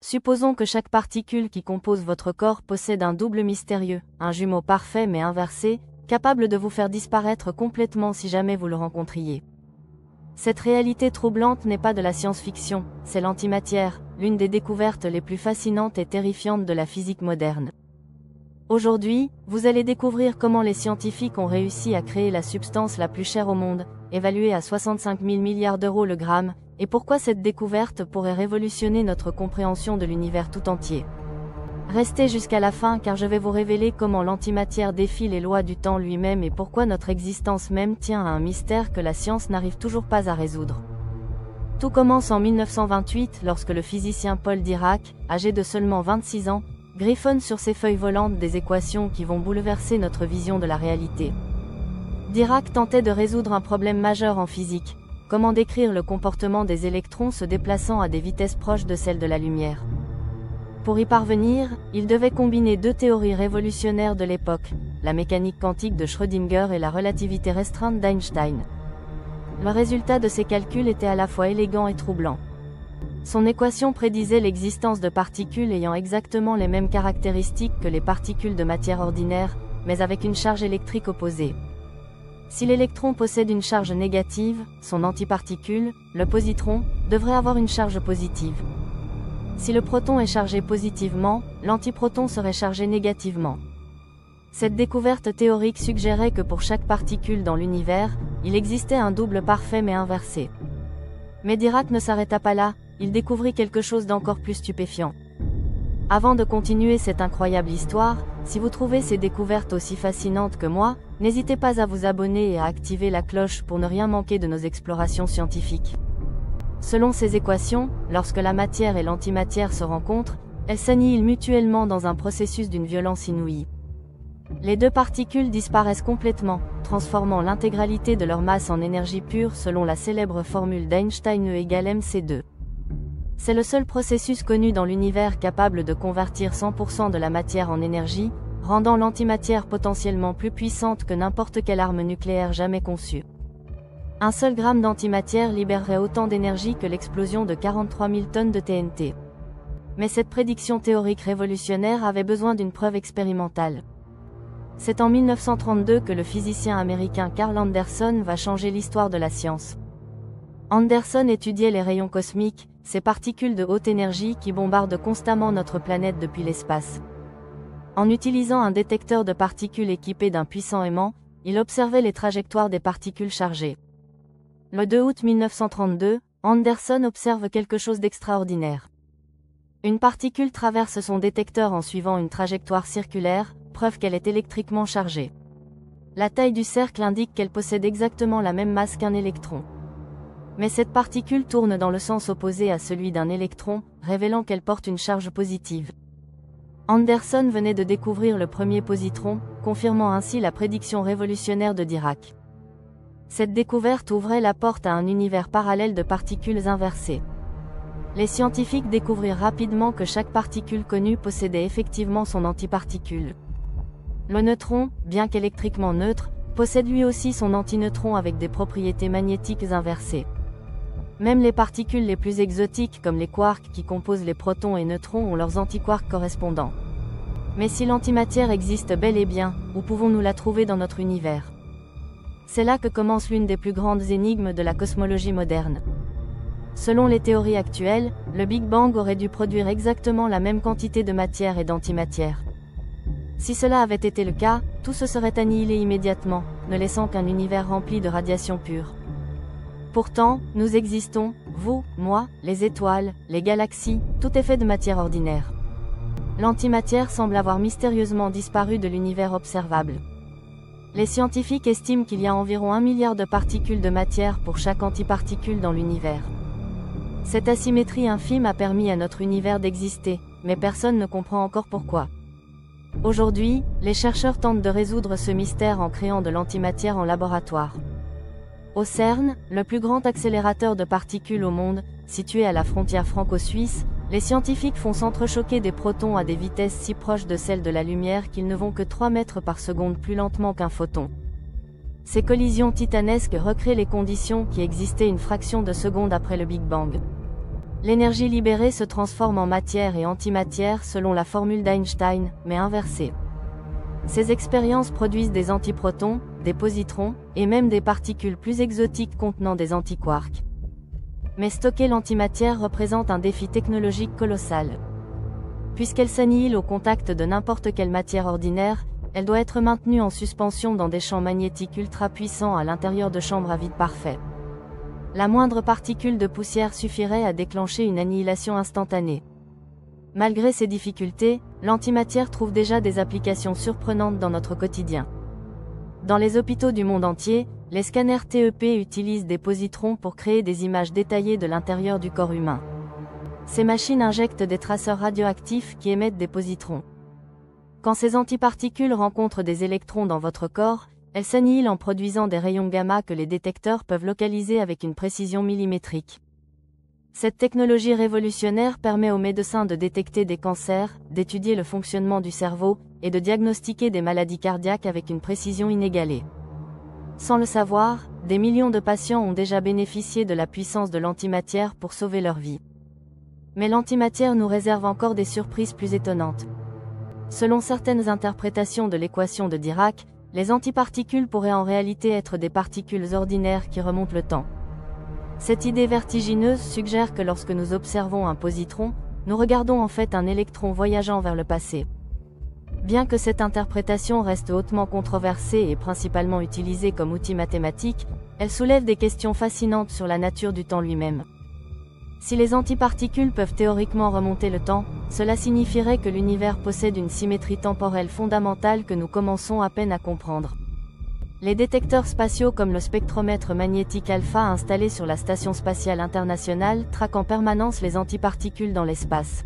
Supposons que chaque particule qui compose votre corps possède un double mystérieux, un jumeau parfait mais inversé, capable de vous faire disparaître complètement si jamais vous le rencontriez. Cette réalité troublante n'est pas de la science-fiction, c'est l'antimatière, l'une des découvertes les plus fascinantes et terrifiantes de la physique moderne. Aujourd'hui, vous allez découvrir comment les scientifiques ont réussi à créer la substance la plus chère au monde, évaluée à 65 000 milliards d'euros le gramme, et pourquoi cette découverte pourrait révolutionner notre compréhension de l'univers tout entier. Restez jusqu'à la fin car je vais vous révéler comment l'antimatière défie les lois du temps lui-même et pourquoi notre existence même tient à un mystère que la science n'arrive toujours pas à résoudre. Tout commence en 1928 lorsque le physicien Paul Dirac, âgé de seulement 26 ans, griffonne sur ses feuilles volantes des équations qui vont bouleverser notre vision de la réalité. Dirac tentait de résoudre un problème majeur en physique: comment décrire le comportement des électrons se déplaçant à des vitesses proches de celles de la lumière. Pour y parvenir, il devait combiner deux théories révolutionnaires de l'époque, la mécanique quantique de Schrödinger et la relativité restreinte d'Einstein. Le résultat de ces calculs était à la fois élégant et troublant. Son équation prédisait l'existence de particules ayant exactement les mêmes caractéristiques que les particules de matière ordinaire, mais avec une charge électrique opposée. Si l'électron possède une charge négative, son antiparticule, le positron, devrait avoir une charge positive. Si le proton est chargé positivement, l'antiproton serait chargé négativement. Cette découverte théorique suggérait que pour chaque particule dans l'univers, il existait un double parfait mais inversé. Mais Dirac ne s'arrêta pas là, il découvrit quelque chose d'encore plus stupéfiant. Avant de continuer cette incroyable histoire, si vous trouvez ces découvertes aussi fascinantes que moi, n'hésitez pas à vous abonner et à activer la cloche pour ne rien manquer de nos explorations scientifiques. Selon ces équations, lorsque la matière et l'antimatière se rencontrent, elles s'annihilent mutuellement dans un processus d'une violence inouïe. Les deux particules disparaissent complètement, transformant l'intégralité de leur masse en énergie pure selon la célèbre formule d'Einstein E égale mc2. C'est le seul processus connu dans l'univers capable de convertir 100% de la matière en énergie, rendant l'antimatière potentiellement plus puissante que n'importe quelle arme nucléaire jamais conçue. Un seul gramme d'antimatière libérerait autant d'énergie que l'explosion de 43 000 tonnes de TNT. Mais cette prédiction théorique révolutionnaire avait besoin d'une preuve expérimentale. C'est en 1932 que le physicien américain Carl Anderson va changer l'histoire de la science. Anderson étudiait les rayons cosmiques, ces particules de haute énergie qui bombardent constamment notre planète depuis l'espace. En utilisant un détecteur de particules équipé d'un puissant aimant, il observait les trajectoires des particules chargées. Le 2 août 1932, Anderson observe quelque chose d'extraordinaire. Une particule traverse son détecteur en suivant une trajectoire circulaire, preuve qu'elle est électriquement chargée. La taille du cercle indique qu'elle possède exactement la même masse qu'un électron. Mais cette particule tourne dans le sens opposé à celui d'un électron, révélant qu'elle porte une charge positive. Anderson venait de découvrir le premier positron, confirmant ainsi la prédiction révolutionnaire de Dirac. Cette découverte ouvrait la porte à un univers parallèle de particules inversées. Les scientifiques découvrirent rapidement que chaque particule connue possédait effectivement son antiparticule. Le neutron, bien qu'électriquement neutre, possède lui aussi son antineutron avec des propriétés magnétiques inversées. Même les particules les plus exotiques comme les quarks qui composent les protons et neutrons ont leurs antiquarks correspondants. Mais si l'antimatière existe bel et bien, où pouvons-nous la trouver dans notre univers ? C'est là que commence l'une des plus grandes énigmes de la cosmologie moderne. Selon les théories actuelles, le Big Bang aurait dû produire exactement la même quantité de matière et d'antimatière. Si cela avait été le cas, tout se serait annihilé immédiatement, ne laissant qu'un univers rempli de radiation pure. Pourtant, nous existons, vous, moi, les étoiles, les galaxies, tout est fait de matière ordinaire. L'antimatière semble avoir mystérieusement disparu de l'univers observable. Les scientifiques estiment qu'il y a environ 1 milliard de particules de matière pour chaque antiparticule dans l'univers. Cette asymétrie infime a permis à notre univers d'exister, mais personne ne comprend encore pourquoi. Aujourd'hui, les chercheurs tentent de résoudre ce mystère en créant de l'antimatière en laboratoire. Au CERN, le plus grand accélérateur de particules au monde, situé à la frontière franco-suisse, les scientifiques font s'entrechoquer des protons à des vitesses si proches de celles de la lumière qu'ils ne vont que 3 mètres par seconde plus lentement qu'un photon. Ces collisions titanesques recréent les conditions qui existaient une fraction de seconde après le Big Bang. L'énergie libérée se transforme en matière et antimatière selon la formule d'Einstein, mais inversée. Ces expériences produisent des antiprotons, des positrons, et même des particules plus exotiques contenant des antiquarks. Mais stocker l'antimatière représente un défi technologique colossal. Puisqu'elle s'annihile au contact de n'importe quelle matière ordinaire, elle doit être maintenue en suspension dans des champs magnétiques ultra puissants à l'intérieur de chambres à vide parfait. La moindre particule de poussière suffirait à déclencher une annihilation instantanée. Malgré ces difficultés, l'antimatière trouve déjà des applications surprenantes dans notre quotidien. Dans les hôpitaux du monde entier, les scanners TEP utilisent des positrons pour créer des images détaillées de l'intérieur du corps humain. Ces machines injectent des traceurs radioactifs qui émettent des positrons. Quand ces antiparticules rencontrent des électrons dans votre corps, elles s'annihilent en produisant des rayons gamma que les détecteurs peuvent localiser avec une précision millimétrique. Cette technologie révolutionnaire permet aux médecins de détecter des cancers, d'étudier le fonctionnement du cerveau, et de diagnostiquer des maladies cardiaques avec une précision inégalée. Sans le savoir, des millions de patients ont déjà bénéficié de la puissance de l'antimatière pour sauver leur vie. Mais l'antimatière nous réserve encore des surprises plus étonnantes. Selon certaines interprétations de l'équation de Dirac, les antiparticules pourraient en réalité être des particules ordinaires qui remontent le temps. Cette idée vertigineuse suggère que lorsque nous observons un positron, nous regardons en fait un électron voyageant vers le passé. Bien que cette interprétation reste hautement controversée et principalement utilisée comme outil mathématique, elle soulève des questions fascinantes sur la nature du temps lui-même. Si les antiparticules peuvent théoriquement remonter le temps, cela signifierait que l'univers possède une symétrie temporelle fondamentale que nous commençons à peine à comprendre. Les détecteurs spatiaux comme le spectromètre magnétique alpha installé sur la Station spatiale internationale traquent en permanence les antiparticules dans l'espace.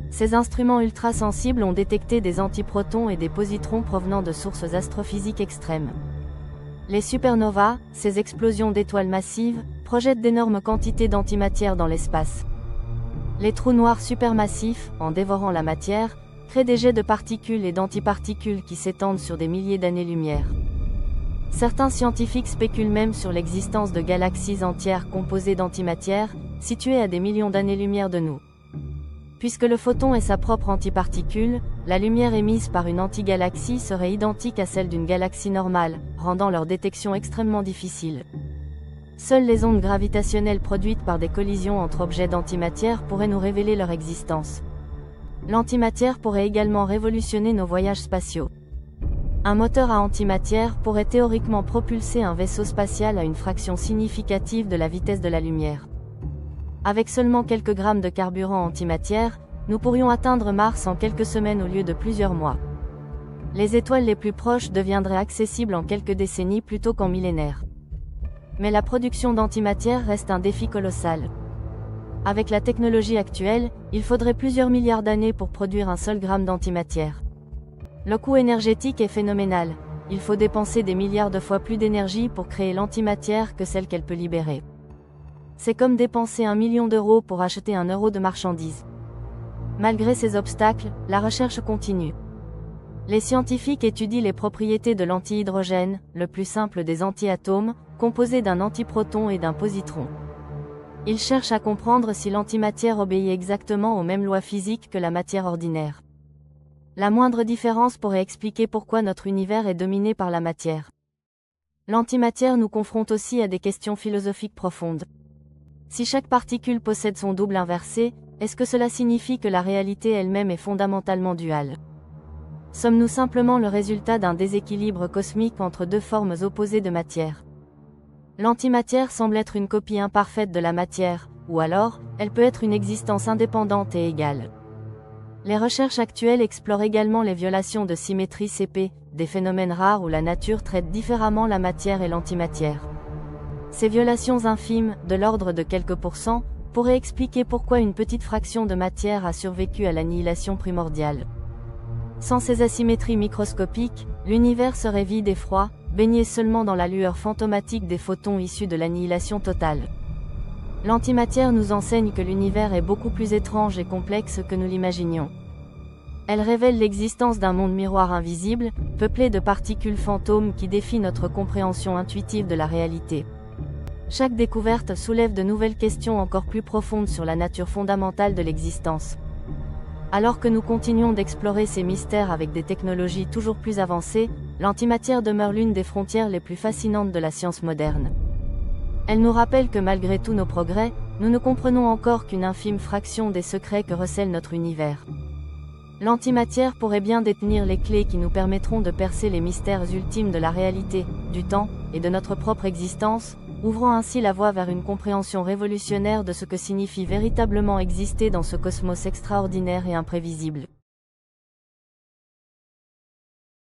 Ces instruments ultrasensibles ont détecté des antiprotons et des positrons provenant de sources astrophysiques extrêmes. Les supernovas, ces explosions d'étoiles massives, projettent d'énormes quantités d'antimatière dans l'espace. Les trous noirs supermassifs, en dévorant la matière, créent des jets de particules et d'antiparticules qui s'étendent sur des milliers d'années-lumière. Certains scientifiques spéculent même sur l'existence de galaxies entières composées d'antimatière, situées à des millions d'années-lumière de nous. Puisque le photon est sa propre antiparticule, la lumière émise par une antigalaxie serait identique à celle d'une galaxie normale, rendant leur détection extrêmement difficile. Seules les ondes gravitationnelles produites par des collisions entre objets d'antimatière pourraient nous révéler leur existence. L'antimatière pourrait également révolutionner nos voyages spatiaux. Un moteur à antimatière pourrait théoriquement propulser un vaisseau spatial à une fraction significative de la vitesse de la lumière. Avec seulement quelques grammes de carburant antimatière, nous pourrions atteindre Mars en quelques semaines au lieu de plusieurs mois. Les étoiles les plus proches deviendraient accessibles en quelques décennies plutôt qu'en millénaires. Mais la production d'antimatière reste un défi colossal. Avec la technologie actuelle, il faudrait plusieurs milliards d'années pour produire un seul gramme d'antimatière. Le coût énergétique est phénoménal. Il faut dépenser des milliards de fois plus d'énergie pour créer l'antimatière que celle qu'elle peut libérer. C'est comme dépenser 1 million d'euros pour acheter 1 euro de marchandises. Malgré ces obstacles, la recherche continue. Les scientifiques étudient les propriétés de l'antihydrogène, le plus simple des antiatomes, composé d'un antiproton et d'un positron. Ils cherchent à comprendre si l'antimatière obéit exactement aux mêmes lois physiques que la matière ordinaire. La moindre différence pourrait expliquer pourquoi notre univers est dominé par la matière. L'antimatière nous confronte aussi à des questions philosophiques profondes. Si chaque particule possède son double inversé, est-ce que cela signifie que la réalité elle-même est fondamentalement duale? Sommes-nous simplement le résultat d'un déséquilibre cosmique entre deux formes opposées de matière? L'antimatière semble être une copie imparfaite de la matière, ou alors, elle peut être une existence indépendante et égale. Les recherches actuelles explorent également les violations de symétrie CP, des phénomènes rares où la nature traite différemment la matière et l'antimatière. Ces violations infimes, de l'ordre de quelques pourcents, pourraient expliquer pourquoi une petite fraction de matière a survécu à l'annihilation primordiale. Sans ces asymétries microscopiques, l'univers serait vide et froid, baigné seulement dans la lueur fantomatique des photons issus de l'annihilation totale. L'antimatière nous enseigne que l'univers est beaucoup plus étrange et complexe que nous l'imaginions. Elle révèle l'existence d'un monde miroir invisible, peuplé de particules fantômes qui défient notre compréhension intuitive de la réalité. Chaque découverte soulève de nouvelles questions encore plus profondes sur la nature fondamentale de l'existence. Alors que nous continuons d'explorer ces mystères avec des technologies toujours plus avancées, l'antimatière demeure l'une des frontières les plus fascinantes de la science moderne. Elle nous rappelle que malgré tous nos progrès, nous ne comprenons encore qu'une infime fraction des secrets que recèle notre univers. L'antimatière pourrait bien détenir les clés qui nous permettront de percer les mystères ultimes de la réalité, du temps, et de notre propre existence, ouvrant ainsi la voie vers une compréhension révolutionnaire de ce que signifie véritablement exister dans ce cosmos extraordinaire et imprévisible.